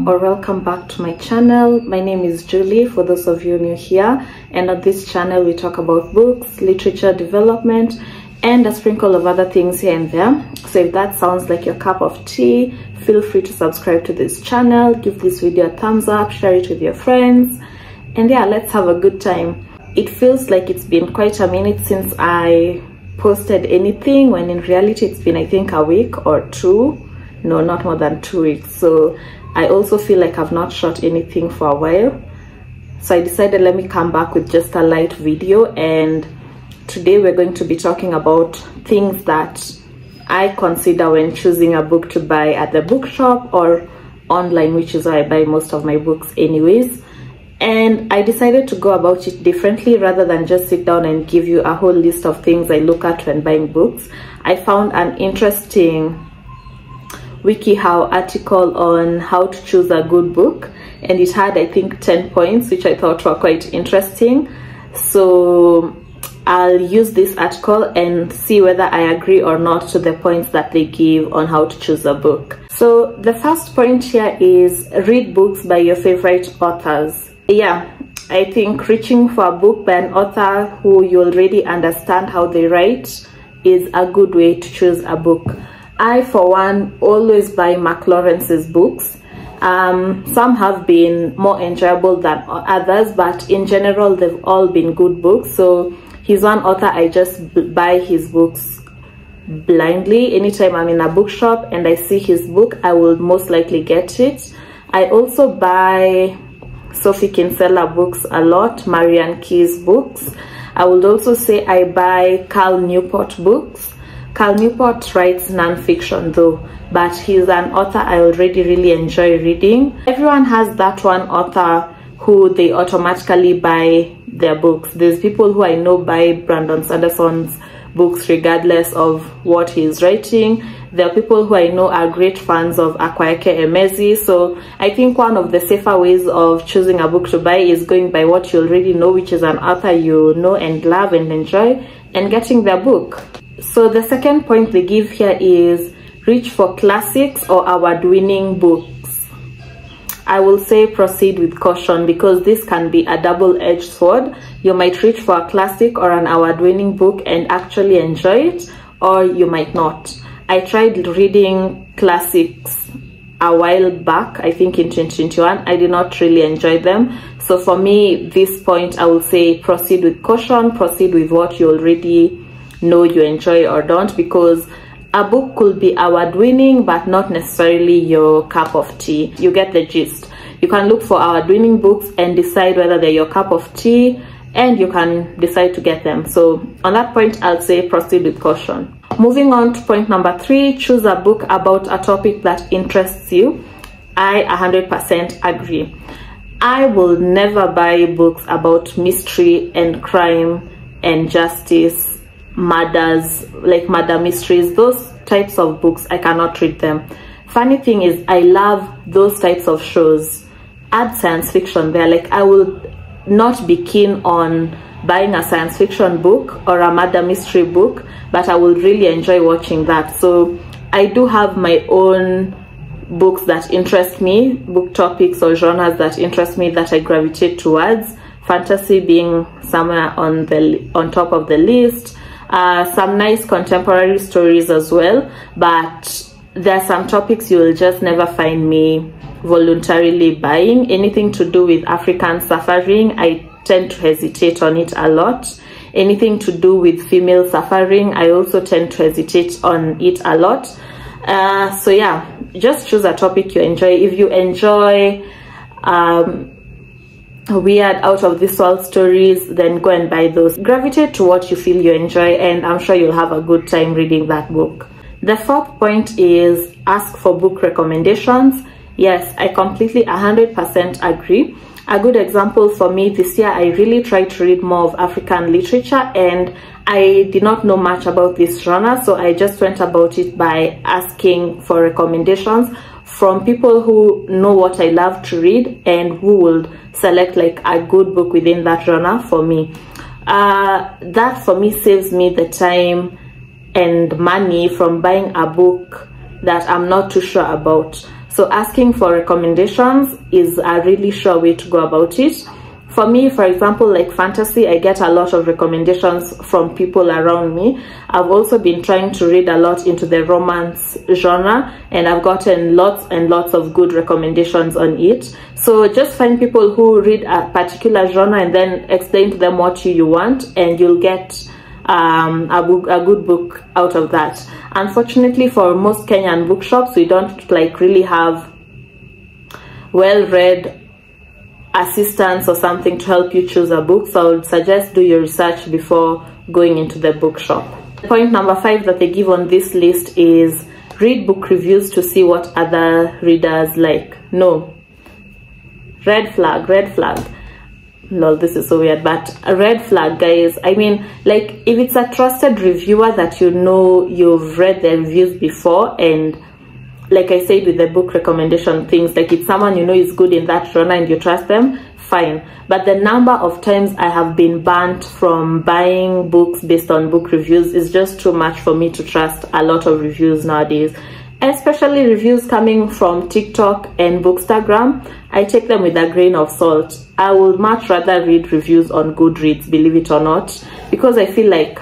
or welcome back to my channel. My name is Julie, for those of you new here, and on this channel we talk about books, literature development, and a sprinkle of other things here and there. So if that sounds like your cup of tea, feel free to subscribe to this channel, give this video a thumbs up, share it with your friends, and yeah, let's have a good time. It feels like it's been quite a minute since I posted anything, when in reality it's been, I think, a week or two. No, not more than 2 weeks. So I also feel like I've not shot anything for a while, so I decided let me come back with just a light video. And today we're going to be talking about things that I consider when choosing a book to buy at the bookshop or online, which is where I buy most of my books anyways. And I decided to go about it differently. Rather than just sit down and give you a whole list of things I look at when buying books, I found an interesting WikiHow article on how to choose a good book, and it had, I think, 10 points which I thought were quite interesting. So I'll use this article and see whether I agree or not to the points that they give on how to choose a book. So the first point here is read books by your favorite authors. Yeah, I think reaching for a book by an author who you already understand how they write is a good way to choose a book. I, for one, always buy Mark Lawrence's books. Some have been more enjoyable than others, but in general, they've all been good books. So he's one author I just buy his books blindly. Anytime I'm in a bookshop and I see his book, I will most likely get it. I also buy Sophie Kinsella books a lot, Marianne Key's books. I would also say I buy Cal Newport books. Cal Newport writes non-fiction though, but he's an author I already really enjoy reading. Everyone has that one author who they automatically buy their books. There's people who I know buy Brandon Sanderson's books regardless of what he's writing. There are people who I know are great fans of Akwaeke Emezi. So I think one of the safer ways of choosing a book to buy is going by what you already know, which is an author you know and love and enjoy, and getting their book. So the second point they give here is reach for classics or award-winning books. I will say proceed with caution, because this can be a double-edged sword. You might reach for a classic or an award-winning book and actually enjoy it, or you might not. I tried reading classics a while back, I think in 2021. I did not really enjoy them. So for me, this point, I will say proceed with caution, proceed with what you already know you enjoy or don't, because a book could be award-winning but not necessarily your cup of tea. You get the gist. You can look for award-winning books and decide whether they're your cup of tea, and you can decide to get them. So on that point, I'll say proceed with caution. Moving on to point number 3, choose a book about a topic that interests you. I 100% agree. I will never buy books about mystery and crime and justice, murders, like murder mysteries. Those types of books, I cannot read them. Funny thing is, I love those types of shows. Add science fiction there. Like, I will not be keen on buying a science fiction book or a murder mystery book, but I will really enjoy watching that. So I do have my own books that interest me, book topics or genres that interest me, that I gravitate towards. Fantasy being somewhere on top of the list. Some nice contemporary stories as well, but there are some topics you will just never find me voluntarily buying. Anything to do with African suffering, I tend to hesitate on it a lot. Anything to do with female suffering, I also tend to hesitate on it a lot. So yeah, just choose a topic you enjoy. If you enjoy weird, out of this world stories, then go and buy those. Gravitate to what you feel you enjoy, and I'm sure you'll have a good time reading that book. The fourth point is ask for book recommendations. Yes, I completely 100% agree. A good example for me this year, I really tried to read more of African literature, and I did not know much about this genre, so I just went about it by asking for recommendations from people who know what I love to read and who would select like a good book within that genre for me. That for me saves me the time and money from buying a book that I'm not too sure about. So asking for recommendations is a really sure way to go about it. For me, for example, like fantasy, I get a lot of recommendations from people around me. I've also been trying to read a lot into the romance genre, and I've gotten lots and lots of good recommendations on it. So just find people who read a particular genre and then explain to them what you want, and you'll get a good book out of that. Unfortunately, for most Kenyan bookshops, we don't like really have well-read assistance or something to help you choose a book. So I would suggest do your research before going into the bookshop. Point number 5 that they give on this list is read book reviews to see what other readers like. No, red flag, red flag. Lol, this is so weird, but a red flag, guys. I mean, like, if it's a trusted reviewer that you know you've read their reviews before, and like I said with the book recommendation things, like it's someone you know is good in that genre and you trust them, fine. But the number of times I have been banned from buying books based on book reviews is just too much for me to trust a lot of reviews nowadays. Especially reviews coming from TikTok and Bookstagram, I take them with a grain of salt. I would much rather read reviews on Goodreads, believe it or not, because I feel like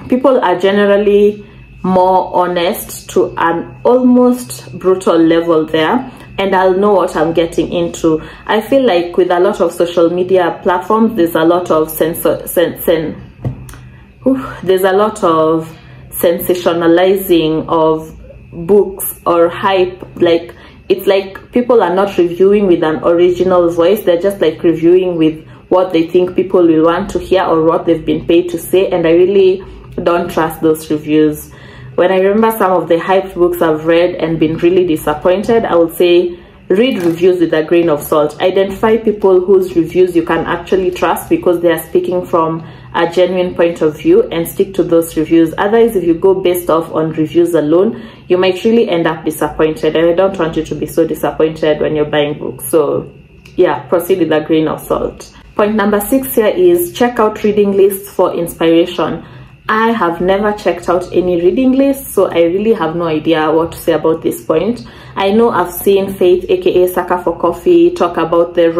people are generally more honest to an almost brutal level there, and I'll know what I'm getting into. I feel like with a lot of social media platforms, there's a lot of sensationalizing of books or hype. Like, it's like people are not reviewing with an original voice, they're just like reviewing with what they think people will want to hear or what they've been paid to say, and I really don't trust those reviews. When I remember some of the hyped books I've read and been really disappointed, I would say read reviews with a grain of salt. Identify people whose reviews you can actually trust because they are speaking from a genuine point of view, and stick to those reviews. Otherwise, if you go based off on reviews alone, you might really end up disappointed, and I don't want you to be so disappointed when you're buying books. So yeah, proceed with a grain of salt. Point number 6 here is check out reading lists for inspiration. I have never checked out any reading lists, so I really have no idea what to say about this point. I know I've seen Faith, aka Saka for Coffee, talk about the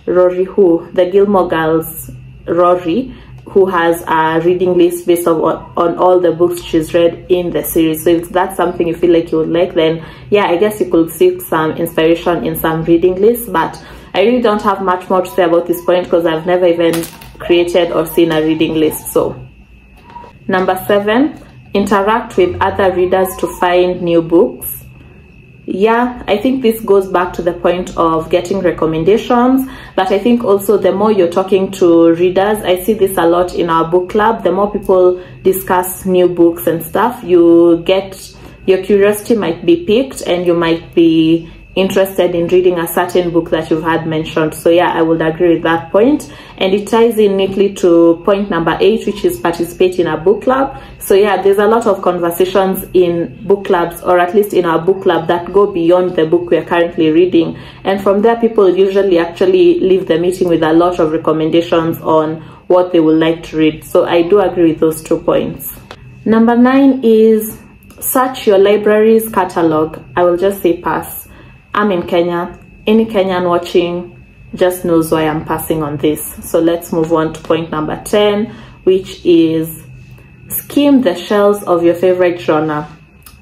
the Gilmore Girls Rory, who has a reading list based on all the books she's read in the series. So if that's something you feel like you would like, then yeah, I guess you could seek some inspiration in some reading lists. But I really don't have much more to say about this point because I've never even created or seen a reading list. So number 7, interact with other readers to find new books. Yeah, I think this goes back to the point of getting recommendations, but I think also the more you're talking to readers, I see this a lot in our book club, the more people discuss new books and stuff, your curiosity might be piqued and you might be interested in reading a certain book that you've had mentioned. So yeah, I would agree with that point, and it ties in neatly to point number 8, which is participate in a book club. So yeah, there's a lot of conversations in book clubs, or at least in our book club, that go beyond the book we're currently reading, and from there people usually actually leave the meeting with a lot of recommendations on what they would like to read. So I do agree with those 2 points. Number 9 is search your library's catalog. I will just say pass. I'm in Kenya. Any Kenyan watching just knows why I'm passing on this. So let's move on to point number 10, which is skim the shelves of your favorite genre.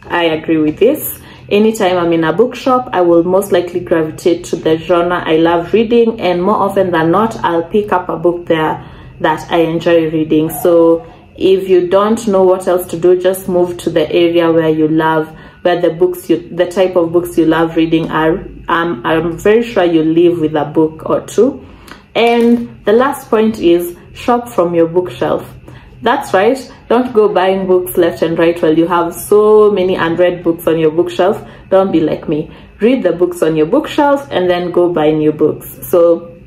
I agree with this. Anytime I'm in a bookshop, I will most likely gravitate to the genre I love reading, and more often than not, I'll pick up a book there that I enjoy reading. So if you don't know what else to do, just move to the area where you love, where the type of books you love reading are. I'm very sure you live with a book or two. And the last point is shop from your bookshelf. That's right, don't go buying books left and right while you have so many unread books on your bookshelf. Don't be like me. Read the books on your bookshelf and then go buy new books. So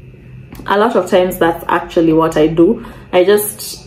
a lot of times that's actually what I do. I just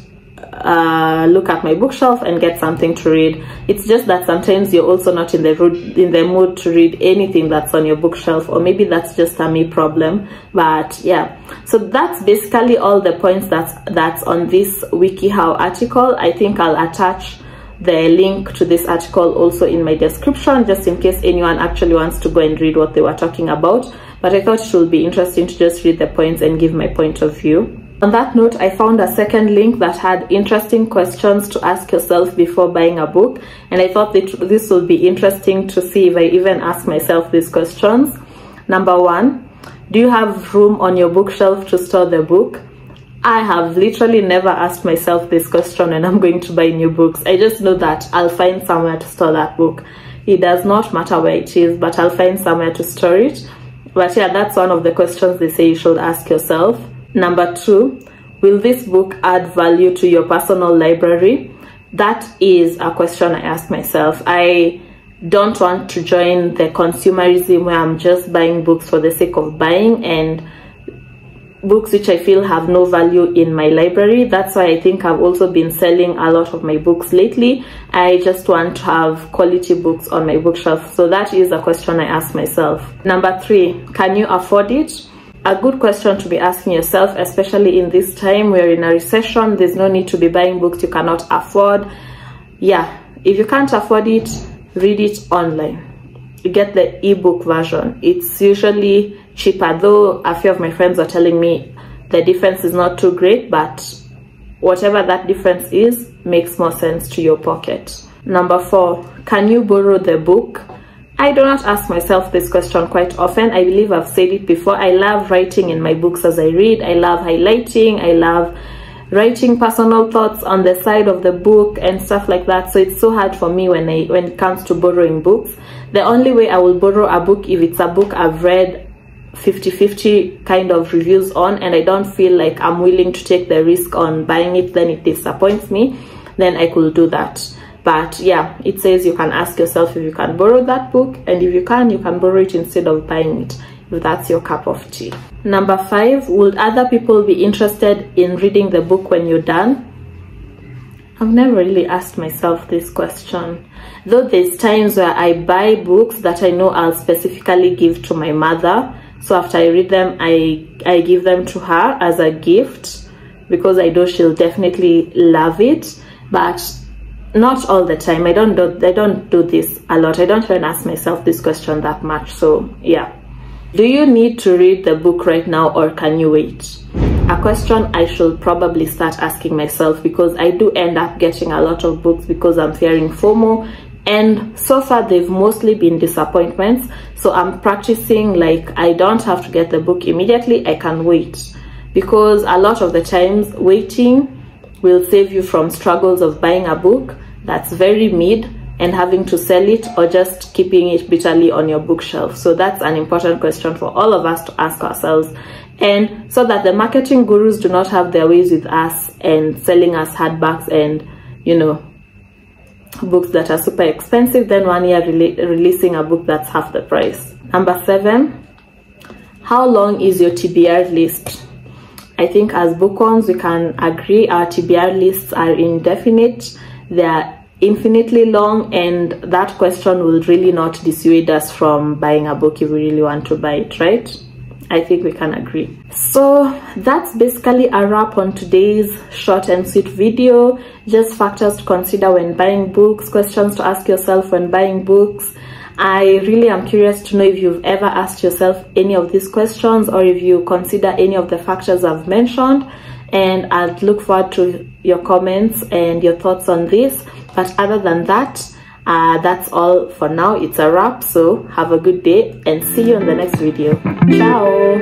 look at my bookshelf and get something to read. It's just that sometimes you're also not in the mood to read anything that's on your bookshelf, or maybe that's just a me problem. But yeah, so that's basically all the points that's on this WikiHow article. I think I'll attach the link to this article also in my description, just in case anyone actually wants to go and read what they were talking about. But I thought it would be interesting to just read the points and give my point of view. On that note, I found a second link that had interesting questions to ask yourself before buying a book, and I thought that this would be interesting to see if I even ask myself these questions. Number 1, do you have room on your bookshelf to store the book? I have literally never asked myself this question when I'm going to buy new books. I just know that I'll find somewhere to store that book. It does not matter where it is, but I'll find somewhere to store it. But yeah, that's one of the questions they say you should ask yourself. Number 2, will this book add value to your personal library? That is a question I ask myself. I don't want to join the consumerism where I'm just buying books for the sake of buying, and books which I feel have no value in my library. That's why I think I've also been selling a lot of my books lately. I just want to have quality books on my bookshelf. So that is a question I ask myself. Number 3, can you afford it? A good question to be asking yourself, especially in this time we're in a recession. There's no need to be buying books you cannot afford. Yeah, if you can't afford it, read it online. You get the ebook version. It's usually cheaper, though a few of my friends are telling me the difference is not too great, but whatever that difference is makes more sense to your pocket. Number 4, can you borrow the book? I do not ask myself this question quite often. I believe I've said it before. I love writing in my books as I read. I love highlighting. I love writing personal thoughts on the side of the book and stuff like that. So it's so hard for me when it comes to borrowing books. The only way I will borrow a book if it's a book I've read 50-50 kind of reviews on, and I don't feel like I'm willing to take the risk on buying it, then it disappoints me, then I could do that. But yeah, it says you can ask yourself if you can borrow that book, and if you can borrow it instead of buying it, if that's your cup of tea. Number 5, would other people be interested in reading the book when you're done? I've never really asked myself this question, though there's times where I buy books that I know I'll specifically give to my mother. So after I read them, I give them to her as a gift because I know she'll definitely love it. But not all the time. I don't do this a lot. I don't even ask myself this question that much. So yeah. Do you need to read the book right now, or can you wait? A question I should probably start asking myself, because I do end up getting a lot of books because I'm fearing FOMO, and so far they've mostly been disappointments. So I'm practicing like I don't have to get the book immediately. I can wait, because a lot of the times waiting will save you from struggles of buying a book that's very mid and having to sell it, or just keeping it bitterly on your bookshelf. So that's an important question for all of us to ask ourselves, and so that the marketing gurus do not have their ways with us and selling us hardbacks and, you know, books that are super expensive, then 1 year releasing a book that's half the price. Number 7, how long is your TBR list? I think as bookworms we can agree our TBR lists are indefinite. They are infinitely long, and that question will really not dissuade us from buying a book if we really want to buy it, right? I think we can agree. So that's basically a wrap on today's short and sweet video. Just factors to consider when buying books, questions to ask yourself when buying books. I really am curious to know if you've ever asked yourself any of these questions, or if you consider any of the factors I've mentioned, and I'd look forward to your comments and your thoughts on this. But other than that, that's all for now. It's a wrap. So have a good day and see you in the next video. Ciao.